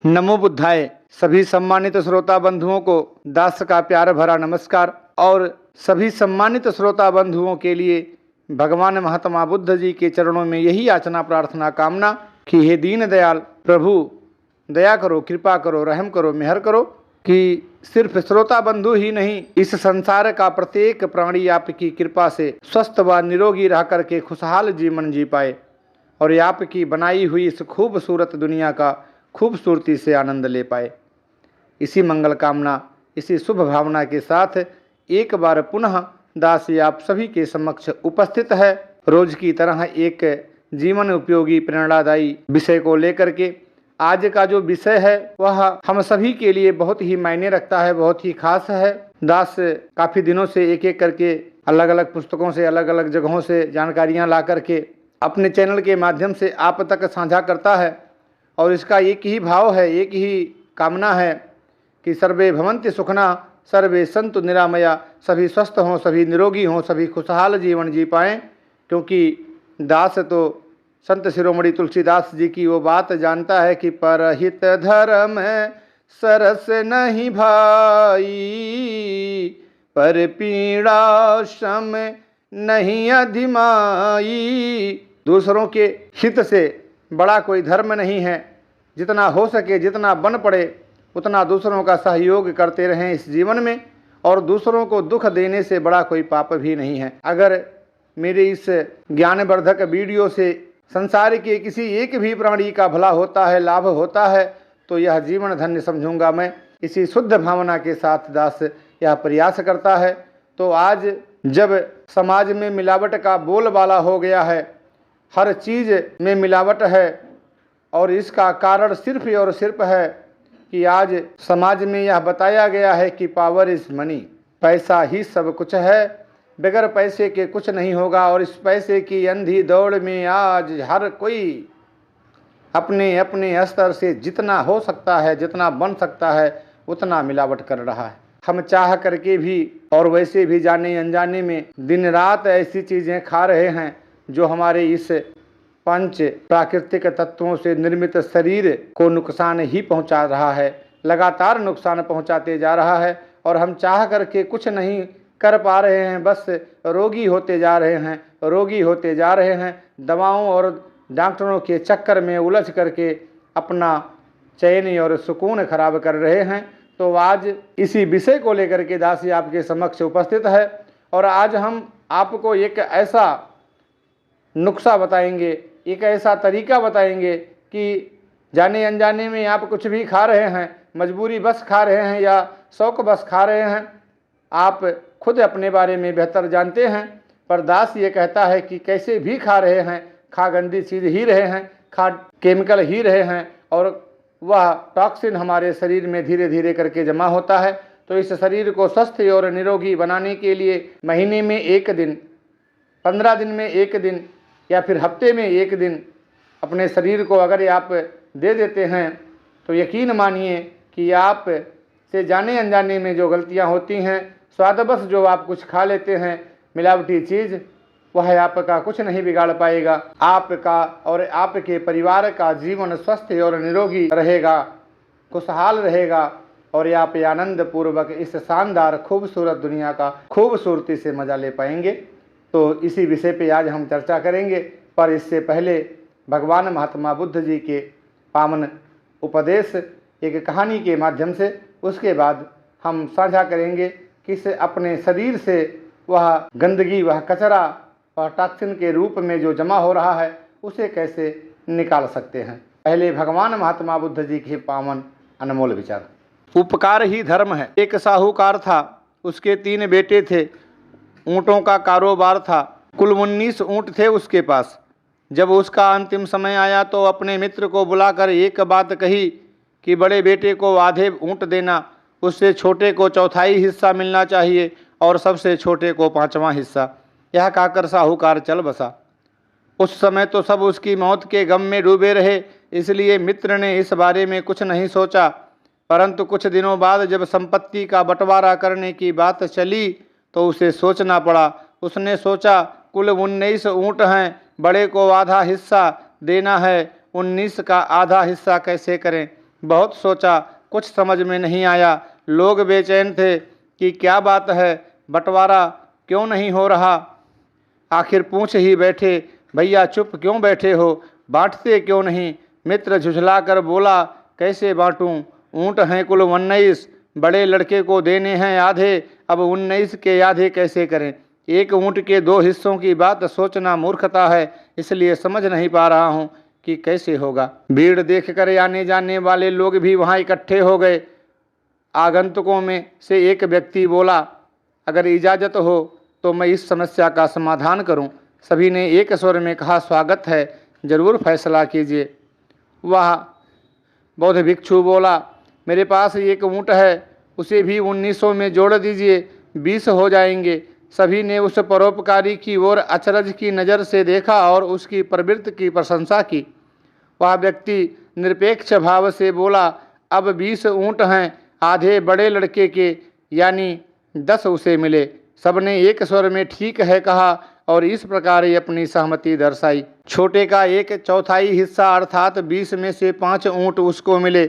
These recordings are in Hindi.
नमो बुद्धाय। सभी सम्मानित श्रोता बंधुओं को दास का प्यार भरा नमस्कार। और सभी सम्मानित श्रोता बंधुओं के लिए भगवान महात्मा बुद्ध जी के चरणों में यही याचना प्रार्थना कामना कि हे दीन दयाल प्रभु दया करो, कृपा करो, रहम करो, मेहर करो कि सिर्फ श्रोता बंधु ही नहीं, इस संसार का प्रत्येक प्राणी आपकी कृपा से स्वस्थ व निरोगी रह करके खुशहाल जीवन जी पाए और आपकी बनाई हुई इस खूबसूरत दुनिया का खूबसूरती से आनंद ले पाए। इसी मंगल कामना, इसी शुभ भावना के साथ एक बार पुनः दास आप सभी के समक्ष उपस्थित है। रोज की तरह एक जीवन उपयोगी प्रेरणादायी विषय को लेकर के आज का जो विषय है वह हम सभी के लिए बहुत ही मायने रखता है, बहुत ही खास है। दास काफ़ी दिनों से एक एक करके अलग अलग पुस्तकों से, अलग अलग जगहों से जानकारियाँ ला करके अपने चैनल के माध्यम से आप तक साझा करता है और इसका एक ही भाव है, एक ही कामना है कि सर्वे भवन्ति सुखना, सर्वे संतु निरामया, सभी स्वस्थ हों, सभी निरोगी हों, सभी खुशहाल जीवन जी पाएँ। क्योंकि दास तो संत शिरोमणि तुलसीदास जी की वो बात जानता है कि परहित धर्म सरस नहीं भाई, पर पीड़ा श्रम नहीं अधिमाई। दूसरों के हित से बड़ा कोई धर्म नहीं है। जितना हो सके, जितना बन पड़े उतना दूसरों का सहयोग करते रहें इस जीवन में, और दूसरों को दुख देने से बड़ा कोई पाप भी नहीं है। अगर मेरे इस ज्ञानवर्धक वीडियो से संसार के किसी एक भी प्राणी का भला होता है, लाभ होता है, तो यह जीवन धन्य समझूंगा मैं। इसी शुद्ध भावना के साथ दास यह प्रयास करता है। तो आज जब समाज में मिलावट का बोलबाला हो गया है, हर चीज़ में मिलावट है, और इसका कारण सिर्फ और सिर्फ है कि आज समाज में यह बताया गया है कि पावर इज़ मनी, पैसा ही सब कुछ है, बगैर पैसे के कुछ नहीं होगा। और इस पैसे की अंधी दौड़ में आज हर कोई अपने अपने स्तर से जितना हो सकता है, जितना बन सकता है, उतना मिलावट कर रहा है। हम चाह करके भी और वैसे भी जाने अनजाने में दिन रात ऐसी चीज़ें खा रहे हैं जो हमारे इस पंच प्राकृतिक तत्वों से निर्मित शरीर को नुकसान ही पहुंचा रहा है, लगातार नुकसान पहुंचाते जा रहा है। और हम चाह करके कुछ नहीं कर पा रहे हैं, बस रोगी होते जा रहे हैं, रोगी होते जा रहे हैं। दवाओं और डॉक्टरों के चक्कर में उलझ करके अपना चैन और सुकून खराब कर रहे हैं। तो आज इसी विषय को लेकर के दासी आपके समक्ष उपस्थित है और आज हम आपको एक ऐसा नुस्खा बताएंगे, एक ऐसा तरीका बताएंगे कि जाने अनजाने में आप कुछ भी खा रहे हैं, मजबूरी बस खा रहे हैं या शौक बस खा रहे हैं, आप खुद अपने बारे में बेहतर जानते हैं। पर दास ये कहता है कि कैसे भी खा रहे हैं, खा गंदी चीज़ ही रहे हैं, खा केमिकल ही रहे हैं, और वह टॉक्सिन हमारे शरीर में धीरे धीरे करके जमा होता है। तो इस शरीर को स्वस्थ और निरोगी बनाने के लिए महीने में एक दिन, 15 दिन में एक दिन, या फिर हफ्ते में एक दिन अपने शरीर को अगर आप दे देते हैं तो यकीन मानिए कि आप से जाने अनजाने में जो गलतियां होती हैं, स्वादबस जो आप कुछ खा लेते हैं मिलावटी चीज़, वह आपका कुछ नहीं बिगाड़ पाएगा। आपका और आपके परिवार का जीवन स्वस्थ और निरोगी रहेगा, खुशहाल रहेगा, और आप आनंद पूर्वक इस शानदार खूबसूरत दुनिया का खूबसूरती से मज़ा ले पाएंगे। तो इसी विषय पे आज हम चर्चा करेंगे। पर इससे पहले भगवान महात्मा बुद्ध जी के पावन उपदेश एक कहानी के माध्यम से, उसके बाद हम साझा करेंगे कि इस अपने शरीर से वह गंदगी, वह कचरा, वह टॉक्सिन के रूप में जो जमा हो रहा है, उसे कैसे निकाल सकते हैं। पहले भगवान महात्मा बुद्ध जी के पावन अनमोल विचार। उपकार ही धर्म है। एक साहूकार था, उसके 3 बेटे थे, ऊँटों का कारोबार था, कुल 19 ऊँट थे उसके पास। जब उसका अंतिम समय आया तो अपने मित्र को बुलाकर एक बात कही कि बड़े बेटे को आधे ऊँट देना, उससे छोटे को चौथाई हिस्सा मिलना चाहिए और सबसे छोटे को 5वां हिस्सा। यह कहकर साहूकार चल बसा। उस समय तो सब उसकी मौत के गम में डूबे रहे, इसलिए मित्र ने इस बारे में कुछ नहीं सोचा। परंतु कुछ दिनों बाद जब संपत्ति का बंटवारा करने की बात चली तो उसे सोचना पड़ा। उसने सोचा कुल 19 ऊँट हैं, बड़े को आधा हिस्सा देना है, 19 का आधा हिस्सा कैसे करें। बहुत सोचा, कुछ समझ में नहीं आया। लोग बेचैन थे कि क्या बात है, बंटवारा क्यों नहीं हो रहा। आखिर पूछ ही बैठे, भैया चुप क्यों बैठे हो, बांटते क्यों नहीं। मित्र झुझला कर बोला, कैसे बांटूं, ऊँट हैं कुल 19, बड़े लड़के को देने हैं आधे, अब 19 के आधे कैसे करें। एक ऊँट के 2 हिस्सों की बात सोचना मूर्खता है, इसलिए समझ नहीं पा रहा हूँ कि कैसे होगा। भीड़ देखकर आने जाने वाले लोग भी वहाँ इकट्ठे हो गए। आगंतुकों में से एक व्यक्ति बोला, अगर इजाज़त हो तो मैं इस समस्या का समाधान करूं। सभी ने एक स्वर में कहा, स्वागत है, जरूर फैसला कीजिए। वह बौद्ध भिक्षु बोला, मेरे पास एक ऊँट है, उसे भी 1900 में जोड़ दीजिए, 20 हो जाएंगे। सभी ने उस परोपकारी की ओर अचरज की नज़र से देखा और उसकी प्रवृत्ति की प्रशंसा की। वह व्यक्ति निरपेक्ष भाव से बोला, अब 20 ऊँट हैं, आधे बड़े लड़के के, यानी 10 उसे मिले। सबने एक स्वर में ठीक है कहा और इस प्रकार ही अपनी सहमति दर्शाई। छोटे का 1/4 हिस्सा अर्थात 20 में से 5 ऊँट उसको मिले।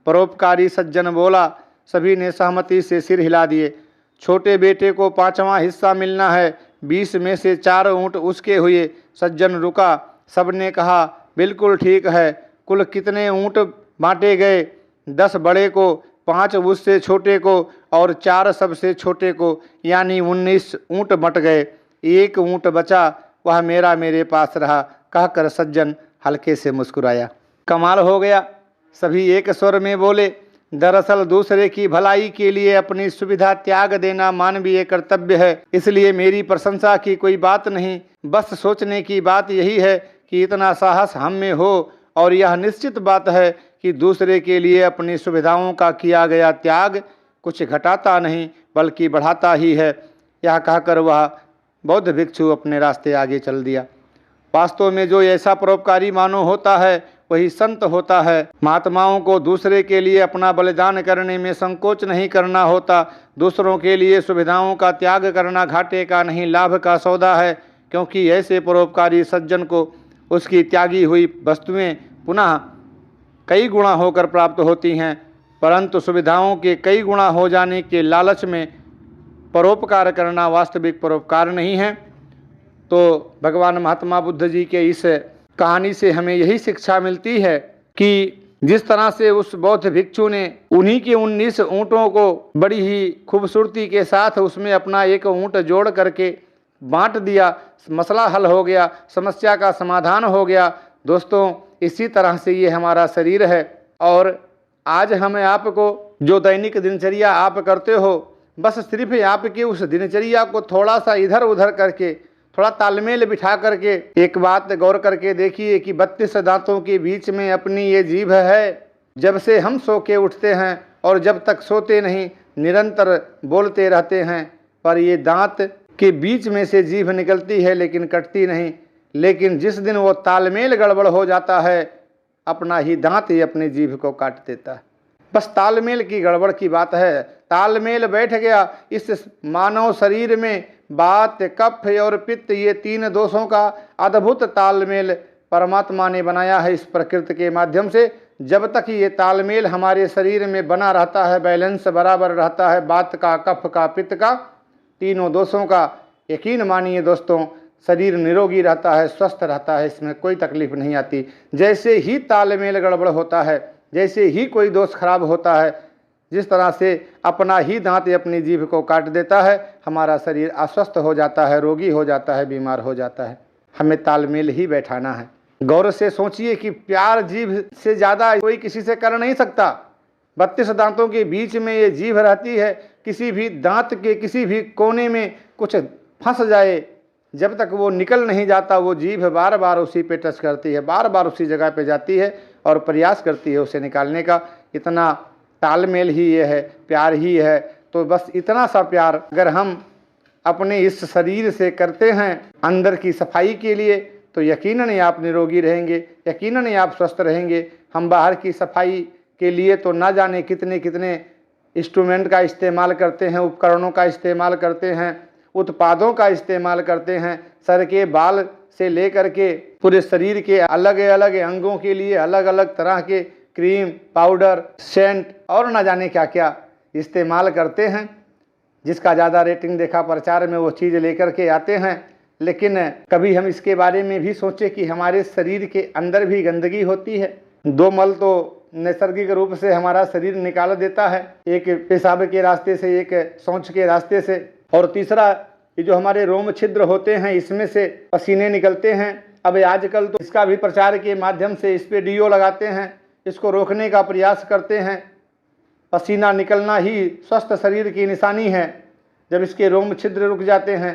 परोपकारी सज्जन बोला। सभी ने सहमति से सिर हिला दिए। छोटे बेटे को 5वां हिस्सा मिलना है, 20 में से 4 ऊँट उसके हुए। सज्जन रुका। सबने कहा, बिल्कुल ठीक है। कुल कितने ऊँट बांटे गए? 10 बड़े को, 5 उससे छोटे को और 4 सबसे छोटे को, यानी 19 ऊँट बंट गए। एक ऊँट बचा, वह मेरे पास रहा, कहकर सज्जन हल्के से मुस्कुराया। कमाल हो गया, सभी एक स्वर में बोले। दरअसल दूसरे की भलाई के लिए अपनी सुविधा त्याग देना मानवीय कर्तव्य है, इसलिए मेरी प्रशंसा की कोई बात नहीं। बस सोचने की बात यही है कि इतना साहस हम में हो, और यह निश्चित बात है कि दूसरे के लिए अपनी सुविधाओं का किया गया त्याग कुछ घटाता नहीं बल्कि बढ़ाता ही है। यह कहकर वह बौद्ध भिक्षु अपने रास्ते आगे चल दिया। वास्तव में जो ऐसा परोपकारी मानव होता है वही संत होता है। महात्माओं को दूसरे के लिए अपना बलिदान करने में संकोच नहीं करना होता। दूसरों के लिए सुविधाओं का त्याग करना घाटे का नहीं लाभ का सौदा है, क्योंकि ऐसे परोपकारी सज्जन को उसकी त्यागी हुई वस्तुएं पुनः कई गुणा होकर प्राप्त होती हैं, परंतु सुविधाओं के कई गुणा हो जाने के लालच में परोपकार करना वास्तविक परोपकार नहीं है। तो भगवान महात्मा बुद्ध जी के इस कहानी से हमें यही शिक्षा मिलती है कि जिस तरह से उस बौद्ध भिक्षु ने उन्हीं के 19 ऊँटों को बड़ी ही खूबसूरती के साथ उसमें अपना एक ऊँट जोड़ करके बांट दिया, मसला हल हो गया, समस्या का समाधान हो गया। दोस्तों, इसी तरह से ये हमारा शरीर है, और आज हमें आपको जो दैनिक दिनचर्या आप करते हो, बस सिर्फ आपकी उस दिनचर्या को थोड़ा सा इधर उधर करके, थोड़ा तालमेल बिठा करके एक बात गौर करके देखिए कि 32 दांतों के बीच में अपनी ये जीभ है। जब से हम सो के उठते हैं और जब तक सोते नहीं निरंतर बोलते रहते हैं, पर ये दांत के बीच में से जीभ निकलती है लेकिन कटती नहीं। लेकिन जिस दिन वो तालमेल गड़बड़ हो जाता है, अपना ही दांत ही अपनी जीभ को काट देता है। बस तालमेल की गड़बड़ की बात है। तालमेल बैठ गया इस मानव शरीर में, वात, कफ और पित्त, ये 3 दोषों का अद्भुत तालमेल परमात्मा ने बनाया है इस प्रकृति के माध्यम से। जब तक ये तालमेल हमारे शरीर में बना रहता है, बैलेंस बराबर रहता है, वात का, कफ का, पित्त का, तीनों दोषों का, यकीन मानिए दोस्तों, शरीर निरोगी रहता है, स्वस्थ रहता है, इसमें कोई तकलीफ नहीं आती। जैसे ही तालमेल गड़बड़ होता है, जैसे ही कोई दोष खराब होता है, जिस तरह से अपना ही दांत अपनी जीभ को काट देता है, हमारा शरीर अस्वस्थ हो जाता है, रोगी हो जाता है, बीमार हो जाता है। हमें तालमेल ही बैठाना है। गौर से सोचिए कि प्यार जीभ से ज़्यादा कोई किसी से कर नहीं सकता। 32 दांतों के बीच में ये जीभ रहती है, किसी भी दांत के किसी भी कोने में कुछ फंस जाए, जब तक वो निकल नहीं जाता, वो जीभ बार बार उसी पे टच करती है, बार बार उसी जगह पे जाती है और प्रयास करती है उसे निकालने का। इतना तालमेल ही ये है, प्यार ही है। तो बस इतना सा प्यार अगर हम अपने इस शरीर से करते हैं अंदर की सफाई के लिए, तो यकीनन ही आप निरोगी रहेंगे, यकीनन ही आप स्वस्थ रहेंगे। हम बाहर की सफाई के लिए तो ना जाने कितने कितने इंस्ट्रूमेंट का इस्तेमाल करते हैं, उपकरणों का इस्तेमाल करते हैं, उत्पादों का इस्तेमाल करते हैं। सर के बाल से लेकर के पूरे शरीर के अलग अलग अंगों के लिए अलग अलग तरह के क्रीम, पाउडर, सेंट और न जाने क्या क्या इस्तेमाल करते हैं। जिसका ज़्यादा रेटिंग देखा प्रचार में वो चीज़ लेकर के आते हैं। लेकिन कभी हम इसके बारे में भी सोचे कि हमारे शरीर के अंदर भी गंदगी होती है। 2 मल तो नैसर्गिक रूप से हमारा शरीर निकाल देता है, एक पेशाब के रास्ते से, एक शौच के रास्ते से, और तीसरा ये जो हमारे रोम छिद्र होते हैं इसमें से पसीने निकलते हैं। अब आजकल तो इसका भी प्रचार के माध्यम से इस पे डीओ लगाते हैं, इसको रोकने का प्रयास करते हैं। पसीना निकलना ही स्वस्थ शरीर की निशानी है। जब इसके रोम छिद्र रुक जाते हैं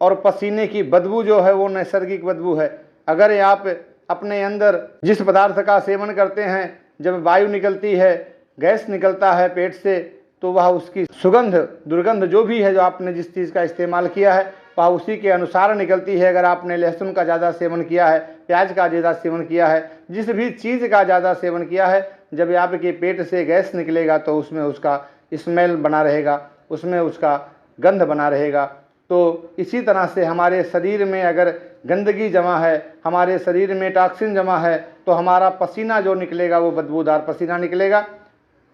और पसीने की बदबू जो है वो नैसर्गिक बदबू है। अगर आप अपने अंदर जिस पदार्थ का सेवन करते हैं, जब वायु निकलती है, गैस निकलता है पेट से, तो वह उसकी सुगंध, दुर्गंध जो भी है, जो आपने जिस चीज़ का इस्तेमाल किया है वह उसी के अनुसार निकलती है। अगर आपने लहसुन का ज़्यादा सेवन किया है, प्याज का ज़्यादा सेवन किया है, जिस भी चीज़ का ज़्यादा सेवन किया है, जब आपके पेट से गैस निकलेगा तो उसमें उसका स्मेल बना रहेगा, उसमें उसका गंध बना रहेगा। तो इसी तरह से हमारे शरीर में अगर गंदगी जमा है, हमारे शरीर में टॉक्सिन जमा है, तो हमारा पसीना जो निकलेगा वो बदबूदार पसीना निकलेगा।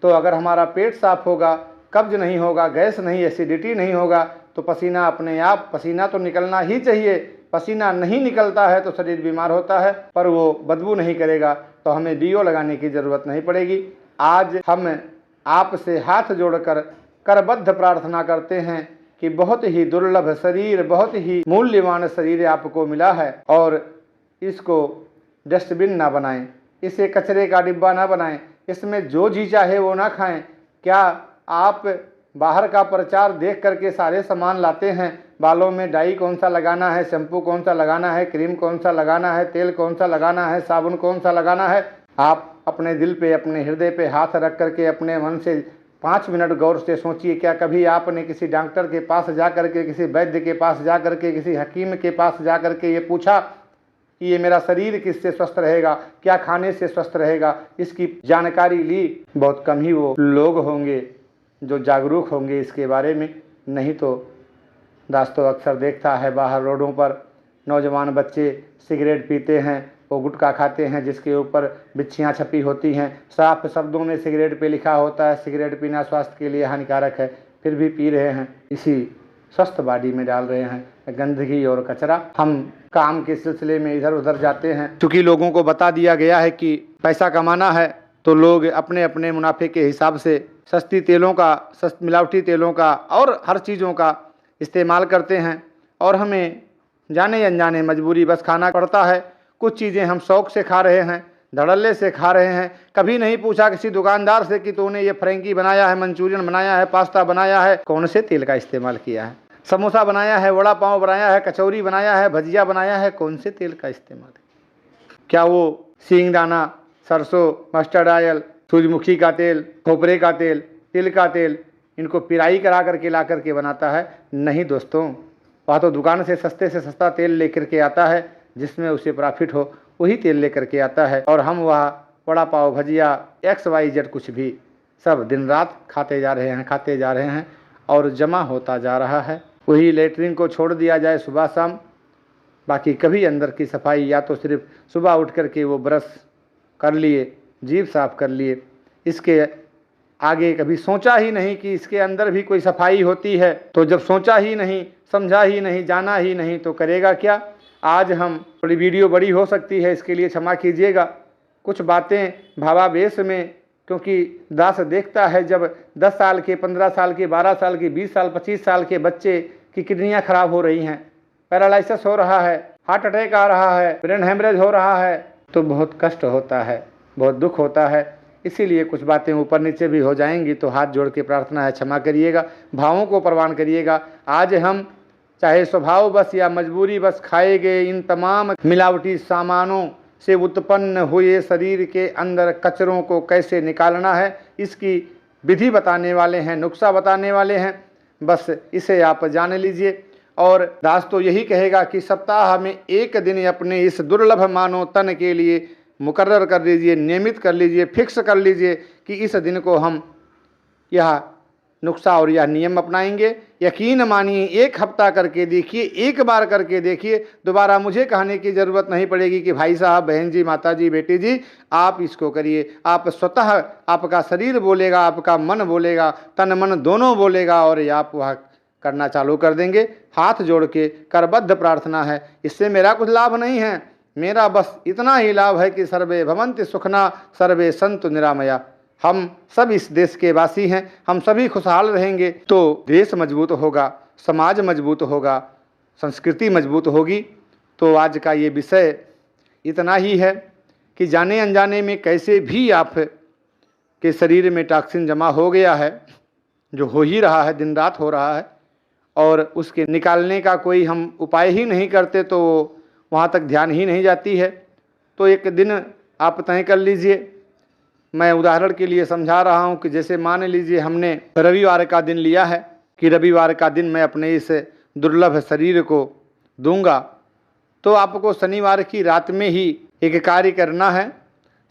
तो अगर हमारा पेट साफ होगा, कब्ज नहीं होगा, गैस नहीं, एसिडिटी नहीं होगा, तो पसीना अपने आप, पसीना तो निकलना ही चाहिए। पसीना नहीं निकलता है तो शरीर बीमार होता है, पर वो बदबू नहीं करेगा तो हमें डीओ लगाने की ज़रूरत नहीं पड़ेगी। आज हम आपसे हाथ जोड़कर करबद्ध प्रार्थना करते हैं कि बहुत ही दुर्लभ शरीर, बहुत ही मूल्यवान शरीर आपको मिला है, और इसको डस्टबिन ना बनाएं, इसे कचरे का डिब्बा ना बनाएं, इसमें जो जी चाहे वो ना खाएं। क्या आप बाहर का प्रचार देख करके सारे सामान लाते हैं? बालों में डाई कौन सा लगाना है, शैम्पू कौन सा लगाना है, क्रीम कौन सा लगाना है, तेल कौन सा लगाना है, साबुन कौन सा लगाना है? आप अपने दिल पे, अपने हृदय पे हाथ रख करके अपने मन से 5 मिनट गौर से सोचिए, क्या कभी आपने किसी डॉक्टर के पास जा करके, किसी वैद्य के पास जा करके, किसी हकीम के पास जा करके ये पूछा कि ये मेरा शरीर किससे स्वस्थ रहेगा, क्या खाने से स्वस्थ रहेगा? इसकी जानकारी ली? बहुत कम ही वो लोग होंगे जो जागरूक होंगे इसके बारे में। नहीं तो दोस्तों अक्सर देखता है बाहर रोडों पर नौजवान बच्चे सिगरेट पीते हैं, वो गुटखा खाते हैं जिसके ऊपर बिच्छियाँ छपी होती हैं, साफ शब्दों में सिगरेट पे लिखा होता है सिगरेट पीना स्वास्थ्य के लिए हानिकारक है, फिर भी पी रहे हैं। इसी स्वस्थ बॉडी में डाल रहे हैं गंदगी और कचरा। हम काम के सिलसिले में इधर उधर जाते हैं, क्योंकि लोगों को बता दिया गया है कि पैसा कमाना है, तो लोग अपने अपने मुनाफे के हिसाब से सस्ती तेलों का, मिलावटी तेलों का और हर चीज़ों का इस्तेमाल करते हैं, और हमें जाने अनजाने मजबूरी बस खाना पड़ता है। कुछ चीज़ें हम शौक़ से खा रहे हैं, धड़ल्ले से खा रहे हैं। कभी नहीं पूछा किसी दुकानदार से कि तूने ये फ्रेंकी बनाया है, मंचूरियन बनाया है, पास्ता बनाया है, कौन से तेल का इस्तेमाल किया है? समोसा बनाया है, वड़ा पाव बनाया है, कचौरी बनाया है, भजिया बनाया है, कौन से तेल का इस्तेमाल है? क्या वो सींगदाना, सरसों, मस्टर्ड ऑयल, सूरजमुखी का तेल, खोपरे का तेल, तिल का तेल, इनको पिराई करा करके ला करके बनाता है? नहीं दोस्तों, वह तो दुकान से सस्ता तेल लेकर के आता है, जिसमें उसे प्रॉफिट हो वही तेल लेकर के आता है। और हम वह वड़ा पाव, भजिया, XYZ कुछ भी सब दिन रात खाते जा रहे हैं और जमा होता जा रहा है। वही लेटरिन को छोड़ दिया जाए सुबह शाम, बाकी कभी अंदर की सफाई, या तो सिर्फ सुबह उठ करके वो ब्रश कर लिए, जीभ साफ कर लिए, इसके आगे कभी सोचा ही नहीं कि इसके अंदर भी कोई सफाई होती है। तो जब सोचा ही नहीं, समझा ही नहीं, जाना ही नहीं, तो करेगा क्या? आज हम, थोड़ी वीडियो बड़ी हो सकती है, इसके लिए क्षमा कीजिएगा। कुछ बातें भावावेश में, क्योंकि दास देखता है जब 10 साल के, 15 साल के, 12 साल के, 20 साल, 25 साल के बच्चे की किडनियाँ खराब हो रही हैं, पैरालिसिस हो रहा है, हार्ट अटैक आ रहा है, ब्रेन हेमरेज हो रहा है, तो बहुत कष्ट होता है, बहुत दुख होता है। इसीलिए कुछ बातें ऊपर नीचे भी हो जाएंगी तो हाथ जोड़ के प्रार्थना है, क्षमा करिएगा, भावों को प्रवान करिएगा। आज हम चाहे स्वभाव बस या मजबूरी बस खाए गए इन तमाम मिलावटी सामानों से उत्पन्न हुए शरीर के अंदर कचरों को कैसे निकालना है, इसकी विधि बताने वाले हैं, नुस्खा बताने वाले हैं। बस इसे आप जान लीजिए। और दास तो यही कहेगा कि सप्ताह में एक दिन अपने इस दुर्लभ मानव तन के लिए मुकर्रर कर लीजिए, नियमित कर लीजिए, फिक्स कर लीजिए कि इस दिन को हम यह नुस्खा और यह नियम अपनाएंगे, यकीन मानिए 1 हफ्ता करके देखिए, एक बार करके देखिए, दोबारा मुझे कहने की ज़रूरत नहीं पड़ेगी कि भाई साहब, बहन जी, माता जी, बेटी जी आप इसको करिए। आप स्वतः, आपका शरीर बोलेगा, आपका मन बोलेगा, तन मन दोनों बोलेगा और ये आप वह करना चालू कर देंगे। हाथ जोड़ के करबद्ध प्रार्थना है, इससे मेरा कुछ लाभ नहीं है, मेरा बस इतना ही लाभ है कि सर्वे भवन्ति सुखना सर्वे सन्तु निरामया। हम सब इस देश के वासी हैं, हम सभी खुशहाल रहेंगे तो देश मजबूत होगा, समाज मजबूत होगा, संस्कृति मजबूत होगी। तो आज का ये विषय इतना ही है कि जाने अनजाने में कैसे भी आप के शरीर में टॉक्सिन जमा हो गया है, जो हो ही रहा है, दिन रात हो रहा है, और उसके निकालने का कोई हम उपाय ही नहीं करते तो वहाँ तक ध्यान ही नहीं जाती है। तो एक दिन आप तय कर लीजिए। मैं उदाहरण के लिए समझा रहा हूँ कि जैसे मान लीजिए हमने रविवार का दिन लिया है कि रविवार का दिन मैं अपने इस दुर्लभ शरीर को दूंगा, तो आपको शनिवार की रात में ही एक कार्य करना है।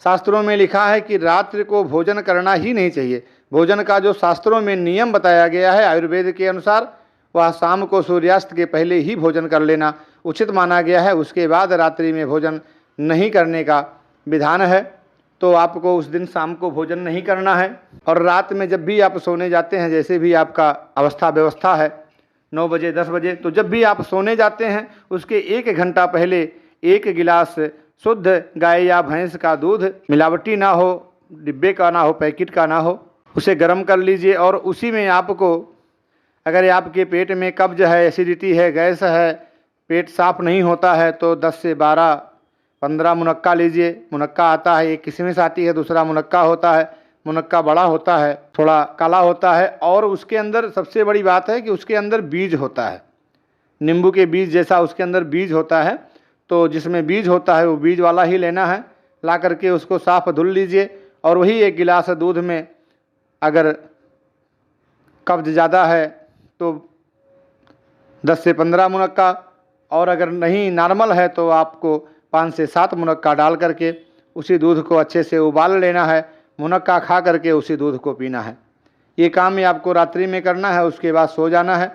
शास्त्रों में लिखा है कि रात्रि को भोजन करना ही नहीं चाहिए। भोजन का जो शास्त्रों में नियम बताया गया है आयुर्वेद के अनुसार, वह शाम को सूर्यास्त के पहले ही भोजन कर लेना उचित माना गया है। उसके बाद रात्रि में भोजन नहीं करने का विधान है। तो आपको उस दिन शाम को भोजन नहीं करना है। और रात में जब भी आप सोने जाते हैं, जैसे भी आपका अवस्था व्यवस्था है, 9 बजे 10 बजे, तो जब भी आप सोने जाते हैं उसके 1 घंटा पहले 1 गिलास शुद्ध गाय या भैंस का दूध, मिलावटी ना हो, डिब्बे का ना हो, पैकेट का ना हो, उसे गर्म कर लीजिए। और उसी में आपको, अगर आपके पेट में कब्ज है, एसिडिटी है, गैस है, पेट साफ नहीं होता है, तो 10 से 12-15 मुनक्का लीजिए। मुनक्का आता है, एक किशमिश आती है, दूसरा मुनक्का होता है। मुनक्का बड़ा होता है, थोड़ा काला होता है, और उसके अंदर सबसे बड़ी बात है कि उसके अंदर बीज होता है, नींबू के बीज जैसा उसके अंदर बीज होता है। तो जिसमें बीज होता है वो बीज वाला ही लेना है। ला करके उसको साफ धुल लीजिए और वही 1 गिलास दूध में, अगर कब्ज ज़्यादा है तो 10 से 15 मुनक्का, और अगर नहीं नॉर्मल है तो आपको 5 से 7 मुनक्का डाल करके उसी दूध को अच्छे से उबाल लेना है। मुनक्का खा करके उसी दूध को पीना है। ये काम ही आपको रात्रि में करना है। उसके बाद सो जाना है।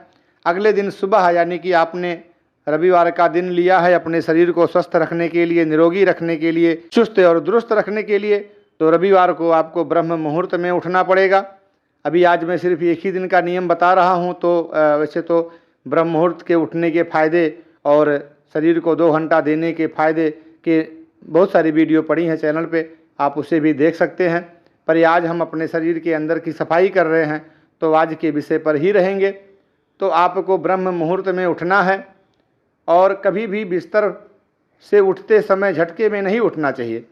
अगले दिन सुबह, यानी कि आपने रविवार का दिन लिया है अपने शरीर को स्वस्थ रखने के लिए, निरोगी रखने के लिए, चुस्त और दुरुस्त रखने के लिए, तो रविवार को आपको ब्रह्म मुहूर्त में उठना पड़ेगा। अभी आज मैं सिर्फ एक ही दिन का नियम बता रहा हूँ। तो वैसे तो ब्रह्म मुहूर्त के उठने के फ़ायदे और शरीर को 2 घंटा देने के फ़ायदे के बहुत सारी वीडियो पड़ी हैं चैनल पे, आप उसे भी देख सकते हैं। पर आज हम अपने शरीर के अंदर की सफाई कर रहे हैं, तो आज के विषय पर ही रहेंगे। तो आपको ब्रह्म मुहूर्त में उठना है, और कभी भी बिस्तर से उठते समय झटके में नहीं उठना चाहिए।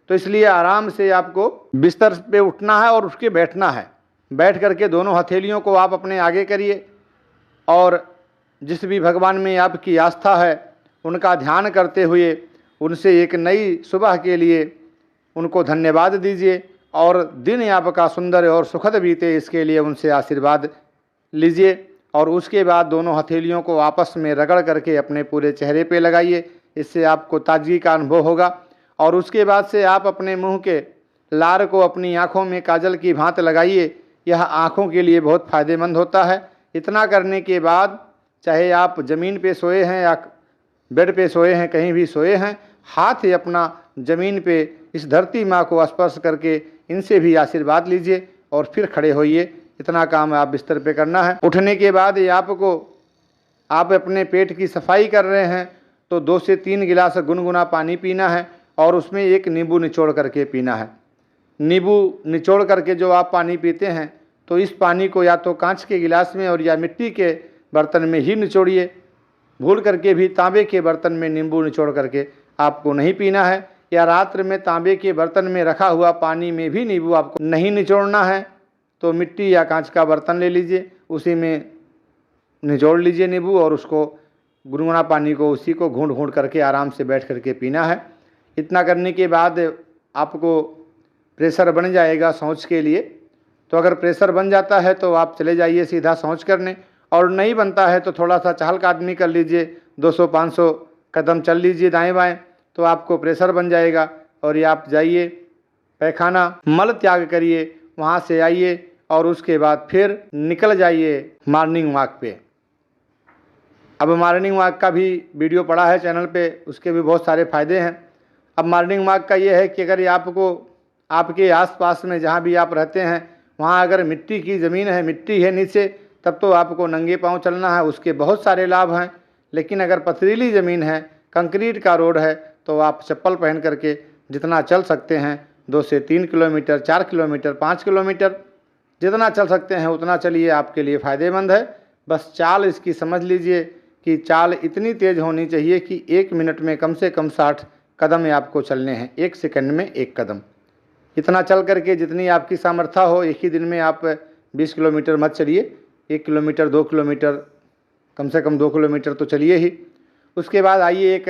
तो इसलिए आराम से आपको बिस्तर पे उठना है और उठ के बैठना है। बैठ करके दोनों हथेलियों को आप अपने आगे करिए, और जिस भी भगवान में आपकी आस्था है उनका ध्यान करते हुए उनसे एक नई सुबह के लिए उनको धन्यवाद दीजिए, और दिन आपका सुंदर और सुखद बीते इसके लिए उनसे आशीर्वाद लीजिए। और उसके बाद दोनों हथेलियों को आपस में रगड़ करके अपने पूरे चेहरे पे लगाइए। इससे आपको ताजगी का अनुभव होगा। और उसके बाद से आप अपने मुंह के लार को अपनी आँखों में काजल की भांति लगाइए। यह आँखों के लिए बहुत फ़ायदेमंद होता है। इतना करने के बाद, चाहे आप ज़मीन पे सोए हैं या बेड पे सोए हैं, कहीं भी सोए हैं, हाथ ही अपना ज़मीन पे इस धरती माँ को स्पर्श करके इनसे भी आशीर्वाद लीजिए और फिर खड़े होइए। इतना काम आप बिस्तर पे करना है। उठने के बाद ये आपको, आप अपने पेट की सफाई कर रहे हैं तो 2 से 3 गिलास गुनगुना पानी पीना है, और उसमें 1 नींबू निचोड़ करके पीना है। नींबू निचोड़ करके जो आप पानी पीते हैं, तो इस पानी को या तो कांच के गिलास में और या मिट्टी के बर्तन में ही निचोड़िए। भूल करके भी तांबे के बर्तन में नींबू निचोड़ करके आपको नहीं पीना है, या रात्र में तांबे के बर्तन में रखा हुआ पानी में भी नींबू आपको नहीं निचोड़ना है। तो मिट्टी या कांच का बर्तन ले लीजिए, उसी में निचोड़ लीजिए नींबू, और उसको गुनगुना पानी को उसी को घूंट घूंट करके आराम से बैठ करके पीना है। इतना करने के बाद आपको प्रेशर बन जाएगा शौच के लिए। तो अगर प्रेशर बन जाता है तो आप चले जाइए सीधा शौच करने, और नहीं बनता है तो थोड़ा सा चहलकदमी कर लीजिए, 200-500 कदम चल लीजिए दाएं बाएं, तो आपको प्रेशर बन जाएगा। और ये आप जाइए पैखाना, मल त्याग करिए, वहाँ से आइए और उसके बाद फिर निकल जाइए मॉर्निंग वॉक पे। अब मॉर्निंग वॉक का भी वीडियो पड़ा है चैनल पे, उसके भी बहुत सारे फ़ायदे हैं। अब मॉर्निंग वॉक का ये है कि अगर आपको आपके आसपास में जहाँ भी आप रहते हैं वहाँ अगर मिट्टी की ज़मीन है, मिट्टी है नीचे, तब तो आपको नंगे पाँव चलना है, उसके बहुत सारे लाभ हैं। लेकिन अगर पथरीली ज़मीन है, कंक्रीट का रोड है, तो आप चप्पल पहन करके जितना चल सकते हैं 2 से 3 किलोमीटर, 4 किलोमीटर, 5 किलोमीटर जितना चल सकते हैं उतना चलिए, आपके लिए फ़ायदेमंद है। बस चाल इसकी समझ लीजिए कि चाल इतनी तेज़ होनी चाहिए कि 1 मिनट में कम से कम 60 कदम आपको चलने हैं, 1 सेकंड में 1 कदम। इतना चल करके जितनी आपकी सामर्थ्य हो, एक ही दिन में आप 20 किलोमीटर मत चलिए, 1 किलोमीटर 2 किलोमीटर, कम से कम 2 किलोमीटर तो चलिए ही। उसके बाद आइए एक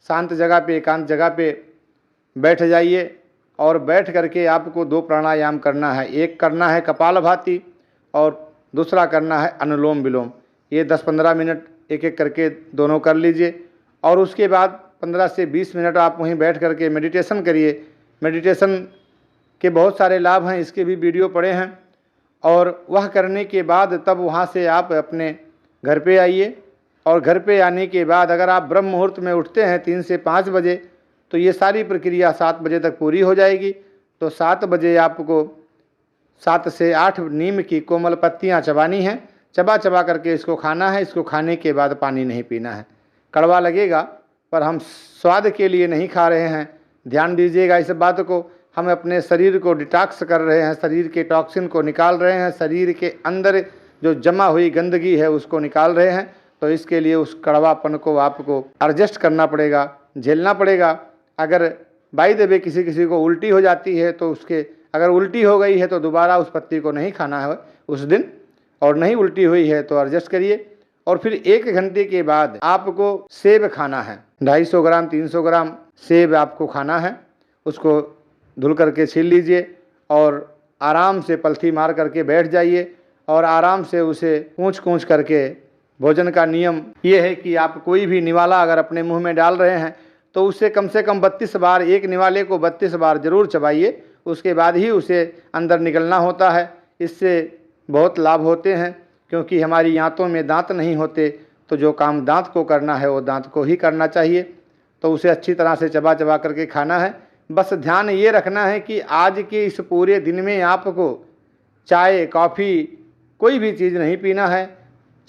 शांत जगह पे, एकांत जगह पे बैठ जाइए और बैठ करके आपको 2 प्राणायाम करना है। एक करना है कपालभाति और दूसरा करना है अनुलोम विलोम। ये 10-15 मिनट एक एक करके दोनों कर लीजिए और उसके बाद 15 से 20 मिनट आप वहीं बैठ करके मेडिटेशन करिए। मेडिटेशन के बहुत सारे लाभ हैं, इसके भी वीडियो पड़े हैं। और वह करने के बाद तब वहाँ से आप अपने घर पे आइए और घर पे आने के बाद अगर आप ब्रह्म मुहूर्त में उठते हैं 3 से 5 बजे, तो ये सारी प्रक्रिया 7 बजे तक पूरी हो जाएगी। तो 7 बजे आपको 7 से 8 नीम की कोमल पत्तियाँ चबानी हैं, चबा चबा करके इसको खाना है। इसको खाने के बाद पानी नहीं पीना है। कड़वा लगेगा पर हम स्वाद के लिए नहीं खा रहे हैं, ध्यान दीजिएगा इस बात को। हम अपने शरीर को डिटॉक्स कर रहे हैं, शरीर के टॉक्सिन को निकाल रहे हैं, शरीर के अंदर जो जमा हुई गंदगी है उसको निकाल रहे हैं। तो इसके लिए उस कड़वापन को आपको एडजस्ट करना पड़ेगा, झेलना पड़ेगा। अगर बाई द वे किसी किसी को उल्टी हो जाती है तो उसके अगर उल्टी हो गई है तो दोबारा उस पत्ती को नहीं खाना है उस दिन, और नहीं उल्टी हुई है तो एडजस्ट करिए। और फिर 1 घंटे के बाद आपको सेब खाना है, 250 ग्राम 300 ग्राम सेब आपको खाना है। उसको धुल करके छील लीजिए और आराम से पलथी मार करके बैठ जाइए और आराम से उसे कूच करके। भोजन का नियम ये है कि आप कोई भी निवाला अगर अपने मुंह में डाल रहे हैं तो उसे कम से कम 32 बार, एक निवाले को 32 बार जरूर चबाइए, उसके बाद ही उसे अंदर निकलना होता है। इससे बहुत लाभ होते हैं, क्योंकि हमारी आंतों में दांत नहीं होते, तो जो काम दांत को करना है वो दांत को ही करना चाहिए। तो उसे अच्छी तरह से चबा चबा करके खाना है। बस ध्यान ये रखना है कि आज के इस पूरे दिन में आपको चाय, कॉफ़ी, कोई भी चीज़ नहीं पीना है।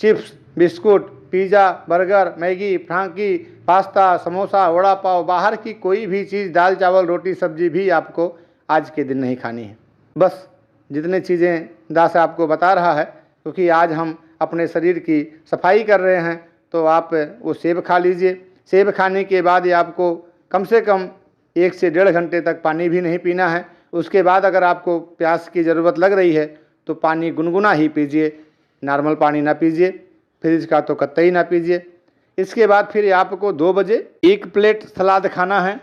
Chips, biscuit, pizza, burger, Maggi, frankie, pasta, samosa, vada pav, बाहर की कोई भी चीज़, दाल चावल रोटी सब्जी भी आपको आज के दिन नहीं खानी है। बस जितने चीज़ें दास आपको बता रहा है, क्योंकि आज हम अपने शरीर की सफाई कर रहे हैं, तो आप वो सेब खा लीजिए। सेब खाने के बाद आपको कम से कम 1 से 1.5 घंटे तक पानी भी नहीं पीना है। उसके बाद अगर आपको प्यास की ज़रूरत लग रही है तो पानी गुनगुना ही पीजिए, नॉर्मल पानी ना पीजिए, फ्रिज का तो कतई ना पीजिए। इसके बाद फिर आपको 2 बजे 1 प्लेट सलाद खाना है।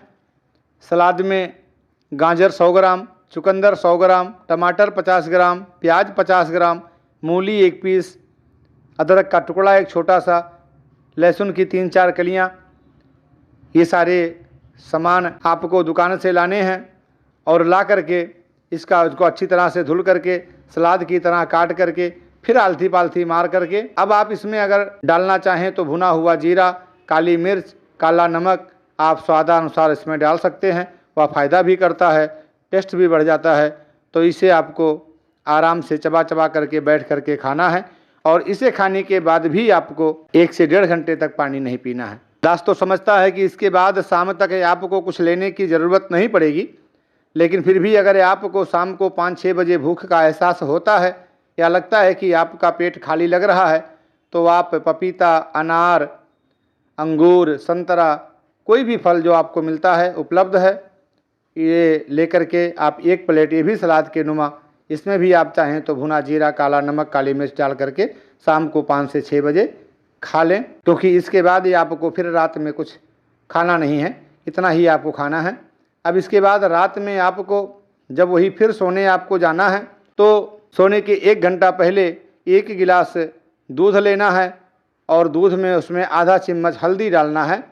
सलाद में गाजर 100 ग्राम, चुकंदर 100 ग्राम, टमाटर 50 ग्राम, प्याज 50 ग्राम, मूली 1 पीस, अदरक का टुकड़ा 1 छोटा सा, लहसुन की 3-4 कलियाँ। ये सारे सामान आपको दुकान से लाने हैं और ला करके उसको अच्छी तरह से धुल करके सलाद की तरह काट करके फिर आलथी पालथी मार करके, अब आप इसमें अगर डालना चाहें तो भुना हुआ जीरा, काली मिर्च, काला नमक आप स्वादानुसार इसमें डाल सकते हैं। वह फ़ायदा भी करता है, टेस्ट भी बढ़ जाता है। तो इसे आपको आराम से चबा चबा करके बैठ करके खाना है और इसे खाने के बाद भी आपको 1 से 1.5 घंटे तक पानी नहीं पीना है। दास तो समझता है कि इसके बाद शाम तक आपको कुछ लेने की ज़रूरत नहीं पड़ेगी, लेकिन फिर भी अगर आपको शाम को 5-6 बजे भूख का एहसास होता है या लगता है कि आपका पेट खाली लग रहा है, तो आप पपीता, अनार, अंगूर, संतरा, कोई भी फल जो आपको मिलता है उपलब्ध है, ये लेकर के आप 1 प्लेट, ये भी सलाद के नुमा, इसमें भी आप चाहें तो भुना जीरा, काला नमक, काली मिर्च डाल करके शाम को 5 से 6 बजे खा लें। क्योंकि इसके बाद ही आपको फिर रात में कुछ खाना नहीं है, इतना ही आपको खाना है। अब इसके बाद रात में आपको जब वही फिर सोने आपको जाना है, तो सोने के 1 घंटा पहले 1 गिलास दूध लेना है और दूध में उसमें आधा चम्मच हल्दी डालना है।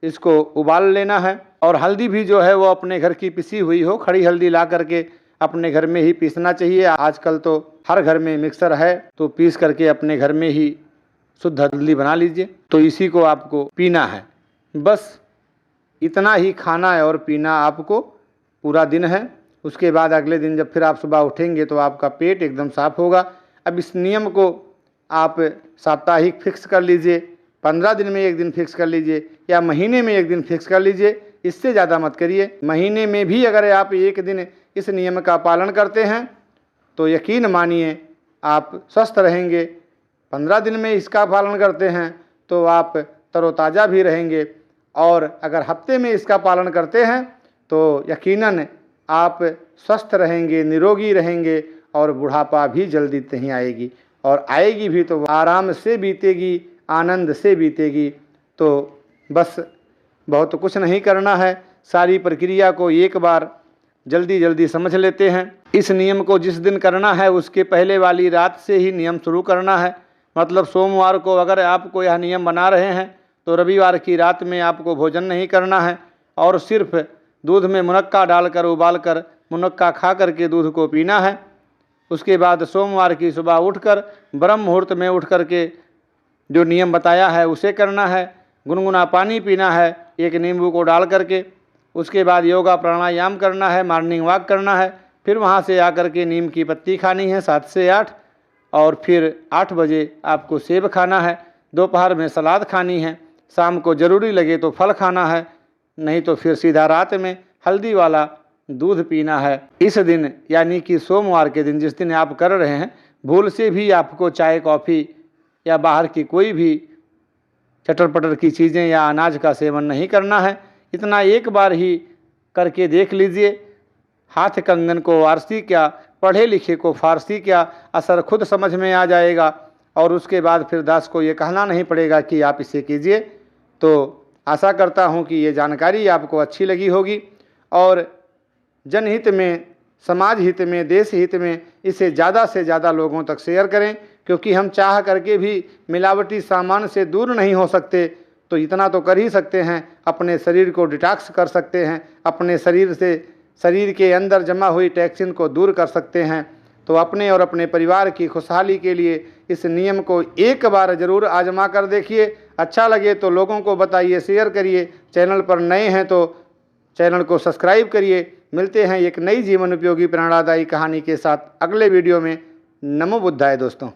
इसको उबाल लेना है और हल्दी भी जो है वो अपने घर की पिसी हुई हो, खड़ी हल्दी ला करके अपने घर में ही पीसना चाहिए। आजकल तो हर घर में मिक्सर है, तो पीस करके अपने घर में ही शुद्ध हल्दी बना लीजिए। तो इसी को आपको पीना है, बस इतना ही खाना है और पीना आपको पूरा दिन है। उसके बाद अगले दिन जब फिर आप सुबह उठेंगे तो आपका पेट एकदम साफ होगा। अब इस नियम को आप साप्ताहिक फिक्स कर लीजिए, 15 दिन में एक दिन फिक्स कर लीजिए, या महीने में एक दिन फिक्स कर लीजिए। इससे ज़्यादा मत करिए। महीने में भी अगर आप एक दिन इस नियम का पालन करते हैं तो यकीन मानिए आप स्वस्थ रहेंगे। 15 दिन में इसका पालन करते हैं तो आप तरोताज़ा भी रहेंगे, और अगर हफ्ते में इसका पालन करते हैं तो यकीनन आप स्वस्थ रहेंगे, निरोगी रहेंगे, और बुढ़ापा भी जल्दी नहीं आएगी, और आएगी भी तो आराम से बीतेगी, आनंद से बीतेगी। तो बस बहुत कुछ नहीं करना है, सारी प्रक्रिया को एक बार जल्दी जल्दी समझ लेते हैं। इस नियम को जिस दिन करना है उसके पहले वाली रात से ही नियम शुरू करना है। मतलब सोमवार को अगर आपको यह नियम बना रहे हैं तो रविवार की रात में आपको भोजन नहीं करना है, और सिर्फ दूध में मुनक्का डालकर उबालकर मुनक्का खा करके दूध को पीना है। उसके बाद सोमवार की सुबह उठकर ब्रह्म मुहूर्त में उठ करके जो नियम बताया है उसे करना है। गुनगुना पानी पीना है एक नींबू को डाल करके। उसके बाद योगा प्राणायाम करना है, मॉर्निंग वॉक करना है। फिर वहाँ से आकर के नीम की पत्ती खानी है 7 से 8, और फिर 8 बजे आपको सेब खाना है। दोपहर में सलाद खानी है। शाम को ज़रूरी लगे तो फल खाना है, नहीं तो फिर सीधा रात में हल्दी वाला दूध पीना है। इस दिन यानी कि सोमवार के दिन जिस दिन आप कर रहे हैं, भूल से भी आपको चाय कॉफ़ी या बाहर की कोई भी चटर पटर की चीज़ें या अनाज का सेवन नहीं करना है। इतना एक बार ही करके देख लीजिए। हाथ कंगन को वारसी क्या, पढ़े लिखे को फारसी क्या, असर खुद समझ में आ जाएगा, और उसके बाद फिर दास को ये कहना नहीं पड़ेगा कि आप इसे कीजिए। तो आशा करता हूँ कि ये जानकारी आपको अच्छी लगी होगी, और जनहित में, समाज हित में, देश हित में इसे ज़्यादा से ज़्यादा लोगों तक शेयर करें, क्योंकि हम चाह करके भी मिलावटी सामान से दूर नहीं हो सकते। तो इतना तो कर ही सकते हैं, अपने शरीर को डिटॉक्स कर सकते हैं, अपने शरीर से शरीर के अंदर जमा हुई टॉक्सिन को दूर कर सकते हैं। तो अपने और अपने परिवार की खुशहाली के लिए इस नियम को एक बार ज़रूर आजमा कर देखिए। अच्छा लगे तो लोगों को बताइए, शेयर करिए। चैनल पर नए हैं तो चैनल को सब्सक्राइब करिए। मिलते हैं एक नई जीवन उपयोगी प्रेरणादायी कहानी के साथ अगले वीडियो में। नमो बुद्धाय दोस्तों।